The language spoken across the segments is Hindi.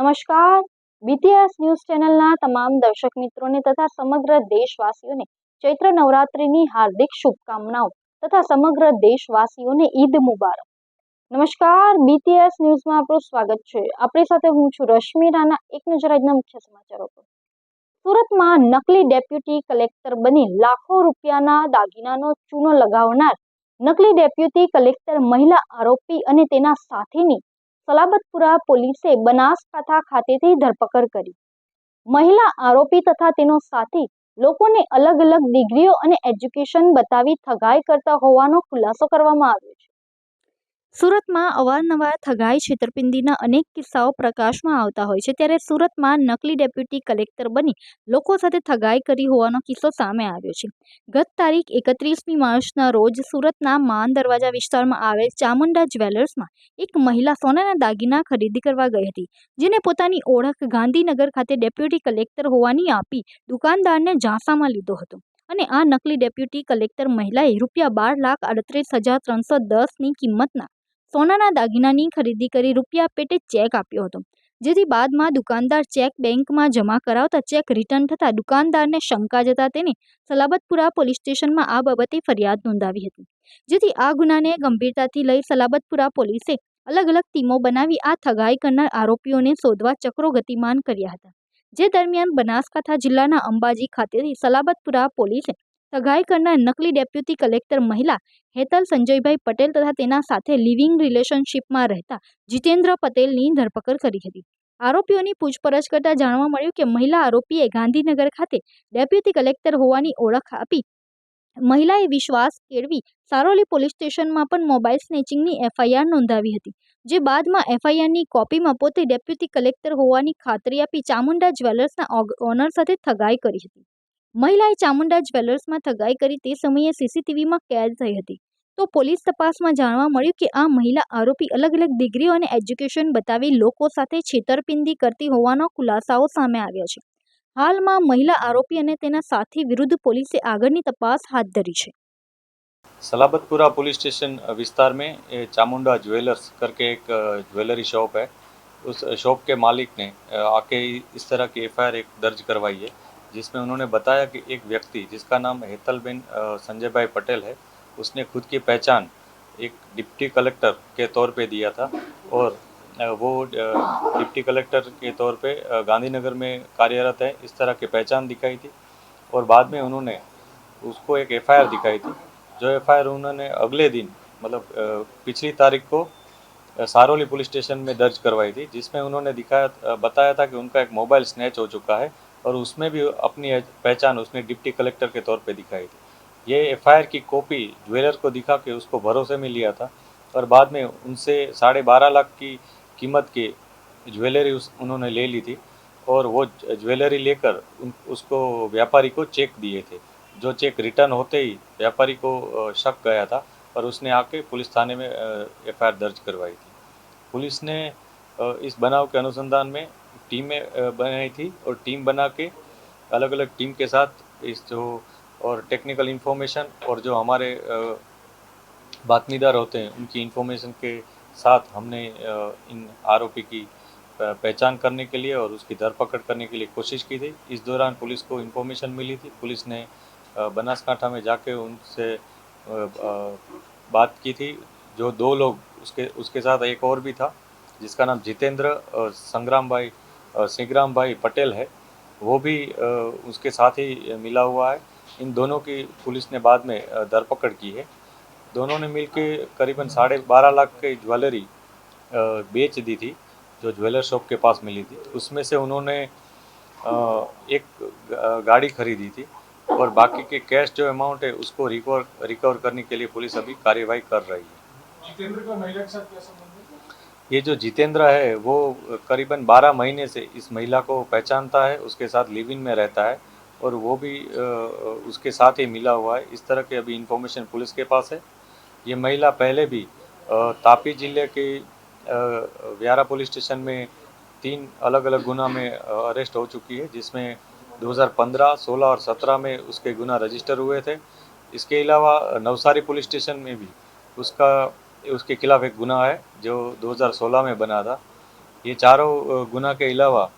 નમસ્કાર. બીટીએસ ન્યૂઝ ચેનલના તમામ દર્શક મિત્રોને તથા સમગ્ર દેશવાસીઓને ચૈત્ર નવરાત્રિની હાર્દિક શુભકામનાઓ તથા સમગ્ર દેશવાસીઓને ઈદ મુબારક. નમસ્કાર, બીટીએસ ન્યૂઝમાં આપનું સ્વાગત છે. આપણી સાથે હું છું રશ્મિ રાણા. એક નજર આજના મુખ્ય સમાચારો પર. સુરતમાં નકલી ડેપ્યુટી કલેક્ટર બની લાખો રૂપિયાના દાગીનાનો ચૂનો લગાવનાર નકલી ડેપ્યુટી કલેક્ટર મહિલા આરોપી અને તેના સાથીની સલાબતપુરા પોલીસે બનાસકાંઠા ખાતેથી ધરપકડ કરી. મહિલા આરોપી તથા તેનો સાથી લોકોને અલગ અલગ ડિગ્રીઓ અને એજ્યુકેશન બતાવી ઠગાઈ કરતા હોવાનો ખુલાસો કરવામાં આવ્યો છે. સુરતમાં અવારનવાર ઠગાઈ છેતરપિંડીના અનેક કિસ્સાઓ પ્રકાશમાં આવતા હોય છે, ત્યારે સુરતમાં નકલી ડેપ્યુટી કલેક્ટર બની લોકો સાથે ઠગાઈ કરી હોવાનો કિસ્સો સામે આવ્યો છે. ગત તારીખ 31મી માર્ચના રોજ સુરતના માન દરવાજા વિસ્તારમાં આવેલ ચામુંડા જ્વેલર્સમાં એક મહિલા સોનાના દાગીના ખરીદી કરવા ગઈ હતી, જેને પોતાની ઓળખ ગાંધીનગર ખાતે ડેપ્યુટી કલેક્ટર હોવાની આપી દુકાનદારને ઝાંસામાં લીધો હતો અને આ નકલી ડેપ્યુટી કલેક્ટર મહિલાએ ₹2,38,310ની કિંમતના સોનાના દાગીનાની ખરીદી કરી રૂપિયા પેટે ચેક આપ્યો હતો, જેથી બાદમાં દુકાનદાર ચેક બેંકમાં જમા કરાવતા ચેક રિટર્ન થતાં દુકાનદારને શંકા જતા તેને સલાબતપુરા પોલીસ સ્ટેશનમાં આ બાબતે ફરિયાદ નોંધાવી હતી, જેથી આ ગુનાને ગંભીરતાથી લઈ સલાબતપુરા પોલીસે અલગ અલગ ટીમો બનાવી આ ઠગાઈ કરનાર આરોપીઓને શોધવા ચક્રો ગતિમાન કર્યા હતા. જે દરમિયાન બનાસકાંઠા જિલ્લાના અંબાજી ખાતેથી સલાબતપુરા પોલીસે ઠગાઈ કરનાર નકલી ડેપ્યુટી કલેક્ટર મહિલા હેતલ સંજયભાઈ પટેલ તથા તેના સાથે લિવિંગ રિલેશનશીપમાં રહેતા જીતેન્દ્ર પટેલની ધરપકડ કરી હતી. આરોપીઓની પૂછપરછ કરતા જાણવા મળ્યું કે મહિલા આરોપીએ ગાંધીનગર ખાતે ડેપ્યુટી કલેક્ટર હોવાની ઓળખ આપી મહિલાએ વિશ્વાસ કેળવી સારોલી પોલીસ સ્ટેશનમાં પણ મોબાઈલ સ્નેચિંગની એફઆઈઆર નોંધાવી હતી, જે બાદમાં એફઆઈઆરની કોપીમાં પોતે ડેપ્યુટી કલેક્ટર હોવાની ખાતરી આપી ચામુંડા જ્વેલર્સના ઓનર સાથે ઠગાઈ કરી હતી. મહિલાએ ચામુંડા જ્વેલર્સમાં ઠગાઈ કરી તે સમયે સીસીટીવીમાં કેદ થઈ હતી. તો પોલીસ તપાસમાં જાણવા મળ્યું કે આ મહિલા આરોપી અલગ અલગ ડિગ્રીઓ અને એજ્યુકેશન બતાવી લોકો સાથે છેતરપિંડી કરતી હોવાનો ખુલાસાઓ સામે આવ્યા છે. હાલમાં મહિલા आरोपी અને તેના સાથી વિરુદ્ધ પોલીસે આગળની તપાસ હાથ ધરી છે. सलाबतपुरा पुलिस स्टेशन विस्तार में चामुंडा ज्वेलर्स करके एक ज्वेलरी शॉप है। उस शॉप के मालिक ने आके इस तरह की एफआईआर एक दर्ज करवाई है, जिसमें उन्होंने बताया कि एक व्यक्ति जिसका नाम हेतलबेन संजय भाई पटेल है, उसने खुद की पहचान एक डिप्टी कलेक्टर के तौर पे दिया था और वो डिप्टी कलेक्टर के तौर पे गांधीनगर में कार्यरत है, इस तरह की पहचान दिखाई थी। और बाद में उन्होंने उसको एक एफआईआर दिखाई थी, जो एफआईआर उन्होंने अगले दिन मतलब पिछली तारीख को सारोली पुलिस स्टेशन में दर्ज करवाई थी, जिसमें उन्होंने बताया था कि उनका एक मोबाइल स्नैच हो चुका है और उसमें भी अपनी पहचान उसने डिप्टी कलेक्टर के तौर पे दिखाई थी। ये एफआईआर की कॉपी ज्वेलर को दिखा के उसको भरोसे में लिया था और बाद में उनसे 12.5 लाख की कीमत की ज्वेलरी उन्होंने ले ली थी और वो ज्वेलरी लेकर उसको व्यापारी को चेक दिए थे। जो चेक रिटर्न होते ही व्यापारी को शक गया था और उसने आके पुलिस थाने में एफआईआर दर्ज करवाई थी। पुलिस ने इस बनाव के अनुसंधान में टीमें बनाई थी और टीम बना के अलग अलग टीम के साथ इस जो और टेक्निकल इन्फॉर्मेशन और जो हमारे बातमीदार होते हैं उनकी इन्फॉर्मेशन के साथ हमने इन आरोपी की पहचान करने के लिए और उसकी धरपकड़ करने के लिए कोशिश की थी। इस दौरान पुलिस को इन्फॉर्मेशन मिली थी। पुलिस ने बनासकांठा में जाके उनसे बात की थी। जो 2 लोग उसके साथ एक और भी था, जिसका नाम जितेंद्र सिंगराम भाई पटेल है, वो भी उसके साथ ही मिला हुआ है। इन दोनों की पुलिस ने बाद में धरपकड़ की है। दोनों ने मिलके करीबन 12.5 लाख की ज्वेलरी बेच दी थी, जो ज्वेलर शॉप के पास मिली थी। उसमें से उन्होंने एक गाड़ी खरीदी थी और बाकी के कैश जो अमाउंट है उसको रिकवर करने के लिए पुलिस अभी कार्यवाही कर रही है। जितेंद्र का महिला के साथ क्या संबंध है? ये जो जितेंद्र है वो करीबन 12 महीने से इस महिला को पहचानता है, उसके साथ लिव इन में रहता है और वो भी उसके साथ ही मिला हुआ है। इस तरह की अभी इंफॉर्मेशन पुलिस के पास है। ये महिला पहले भी तापी जिले के व्यारा पुलिस स्टेशन में 3 अलग अलग गुना में अरेस्ट हो चुकी है, जिसमें 2015, 16 और 17 में उसके गुना रजिस्टर हुए थे। इसके अलावा नवसारी पुलिस स्टेशन में भी उसके खिलाफ एक गुना है जो 2016 में बना था। ये चारों गुना के अलावा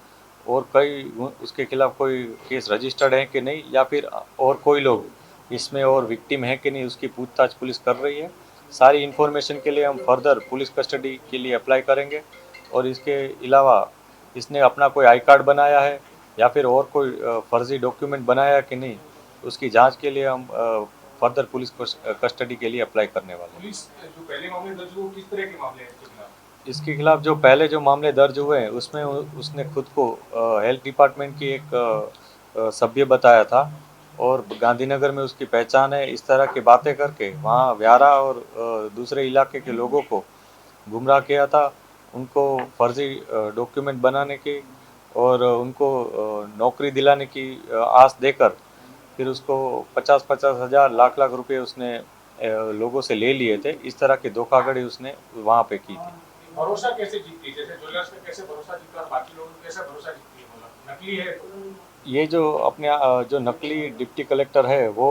और कई उसके खिलाफ कोई केस रजिस्टर्ड है कि नहीं, या फिर और कोई लोग इसमें और विक्टिम है कि नहीं, उसकी पूछताछ पुलिस कर रही है। सारी इन्फॉर्मेशन के लिए हम फर्दर पुलिस कस्टडी के लिए अप्लाई करेंगे। और इसके अलावा इसने अपना कोई आई कार्ड बनाया है या फिर और कोई फर्जी डॉक्यूमेंट बनाया कि नहीं, उसकी जांच के लिए हम फर्दर पुलिस कस्टडी के लिए अप्लाई करने वाले हैं। पुलिस जो पहले मामले दर्ज हुए वो किस तरह के मामले हैं इसके खिलाफ? इसके खिलाफ जो पहले जो मामले दर्ज हुए हैं उसमें उसने खुद को हेल्थ डिपार्टमेंट की एक सभ्य बताया था, और गांधीनगर में उसकी पहचान है। इस तरह की बातें करके वहाँ व्यारा और दूसरे इलाके के लोगों को गुमराह किया था, उनको फर्जी डॉक्यूमेंट बनाने की और उनको नौकरी दिलाने की आस देकर फिर उसको 50-50 हज़ार लाख लाख रुपए उसने लोगों से ले लिए थे। इस तरह की धोखाधड़ी उसने वहाँ पे की थी। भरोसा कैसे जीतती है? जैसे ज्वेलर्स पे कैसे भरोसा जीतता है और बाकी लोगों को कैसे भरोसा जीतती है? मतलब नकली है तो ये जो अपने जो नकली डिप्टी कलेक्टर है वो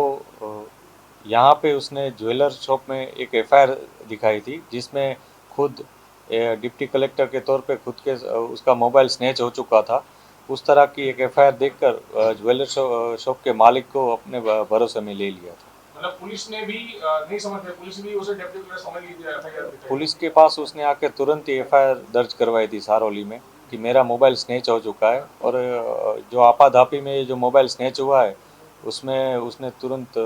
यहाँ पे उसने ज्वेलर शॉप में एक एफआईआर दिखाई थी, जिसमें खुद डिप्टी कलेक्टर के तौर पे खुद के उसका मोबाइल स्नैच हो चुका था। उस तरह की एक एफआईआर देखकर ज्वेलर शॉप के मालिक को अपने भरोसे में ले लिया था। मतलब पुलिस ने भी नहीं समझ पाई, पुलिस भी उसे डेप्टी कलेक्टर समझ लीजिए एफआईआर दिखाई। पुलिस के पास उसने आके तुरंत ही एफआईआर दर्ज करवाई थी सारौली में कि मेरा मोबाइल स्नैच हो चुका है। और जो आपाधापी में जो मोबाइल स्नैच हुआ है उसमें उसने तुरंत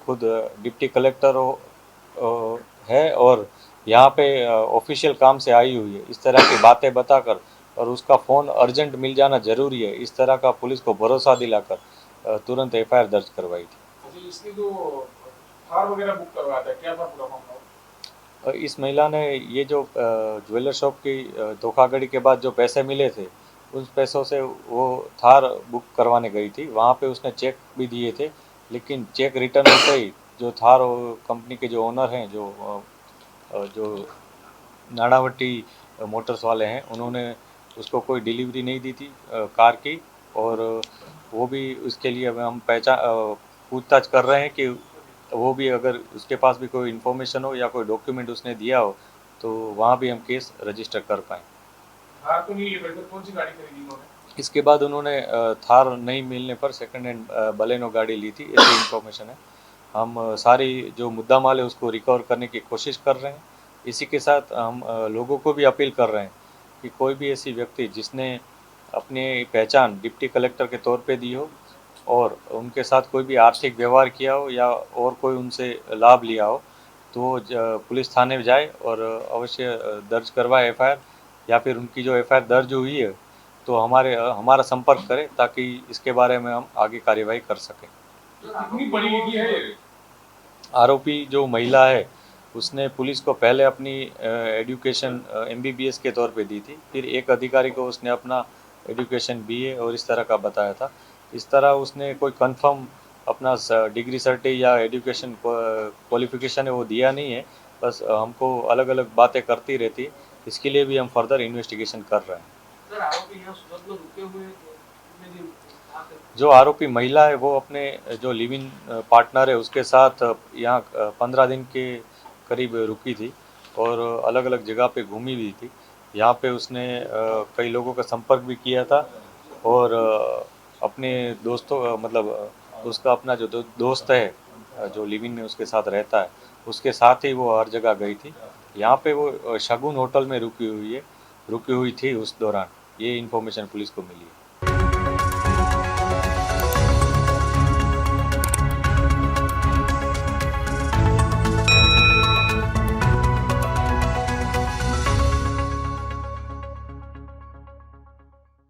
खुद डिप्टी कलेक्टर है और यहाँ पे ऑफिशियल काम से आई हुई है, इस तरह की बातें बताकर और उसका फ़ोन अर्जेंट मिल जाना ज़रूरी है, इस तरह का पुलिस को भरोसा दिलाकर तुरंत एफआईआर दर्ज करवाई थी। अच्छा, इसकी जो थार वगैरह बुक करवाया था, क्या था पूरा मामला? इस महिला ने ये जो ज्वेलर शॉप की धोखाधड़ी के बाद जो पैसे मिले थे, उन पैसों से वो थार बुक करवाने गई थी। वहाँ पे उसने चेक भी दिए थे, लेकिन चेक रिटर्न होते ही जो थार कंपनी के जो ओनर हैं, जो नानावटी मोटर्स वाले हैं, उन्होंने उसको कोई डिलीवरी नहीं दी थी कार की। और वो भी उसके लिए अब हम पूछताछ कर रहे हैं कि वो भी अगर उसके पास भी कोई इन्फॉर्मेशन हो या कोई डॉक्यूमेंट उसने दिया हो तो वहाँ भी हम केस रजिस्टर कर पाएँ। थार तो नहीं ले पाए, फिर कौन सी गाड़ी खरीदी उन्होंने? इसके बाद उन्होंने थार नहीं मिलने पर सेकंड हैंड बलेनो गाड़ी ली थी, ऐसी इन्फॉर्मेशन है। हम सारी जो मुद्दा माल है उसको रिकवर करने की कोशिश कर रहे हैं। इसी के साथ हम लोगों को भी अपील कर रहे हैं कि कोई भी ऐसी व्यक्ति जिसने अपनी पहचान डिप्टी कलेक्टर के तौर पे दी हो और उनके साथ कोई भी आर्थिक व्यवहार किया हो या और कोई उनसे लाभ लिया हो, तो वो पुलिस थाने में जाए और अवश्य दर्ज करवाए एफआईआर, या फिर उनकी जो एफआईआर दर्ज हुई है तो हमारा संपर्क करें ताकि इसके बारे में हम आगे कार्यवाही कर सकें। कितनी पढ़ी लिखी है ये? आरोपी जो महिला है उसने पुलिस को पहले अपनी एजुकेशन एमबीबीएस के तौर पे दी थी, फिर एक अधिकारी को उसने अपना एजुकेशन बीए और इस तरह का बताया था। इस तरह उसने कोई कंफर्म अपना डिग्री सर्टी या एजुकेशन क्वालिफिकेशन है वो दिया नहीं है, बस हमको अलग अलग बातें करती रहती। इसके लिए भी हम फर्दर इन्वेस्टिगेशन कर रहे हैं। सर, आरोपी यहाँ सूरत में रुके हुए कितने दिन? जो आरोपी महिला है वो अपने जो लिव इन पार्टनर है उसके साथ यहाँ 15 दिन के करीब रुकी थी और अलग अलग जगह पे घूमी हुई थी। यहाँ पे उसने कई लोगों का संपर्क भी किया था और अपने दोस्तों मतलब उसका अपना जो दोस्त है जो लिव इन में उसके साथ रहता है, उसके साथ ही वो हर जगह गई थी। यहाँ पे वो शगुन होटल में रुकी हुई थी उस दौरान। ये इन्फॉर्मेशन पुलिस को मिली है।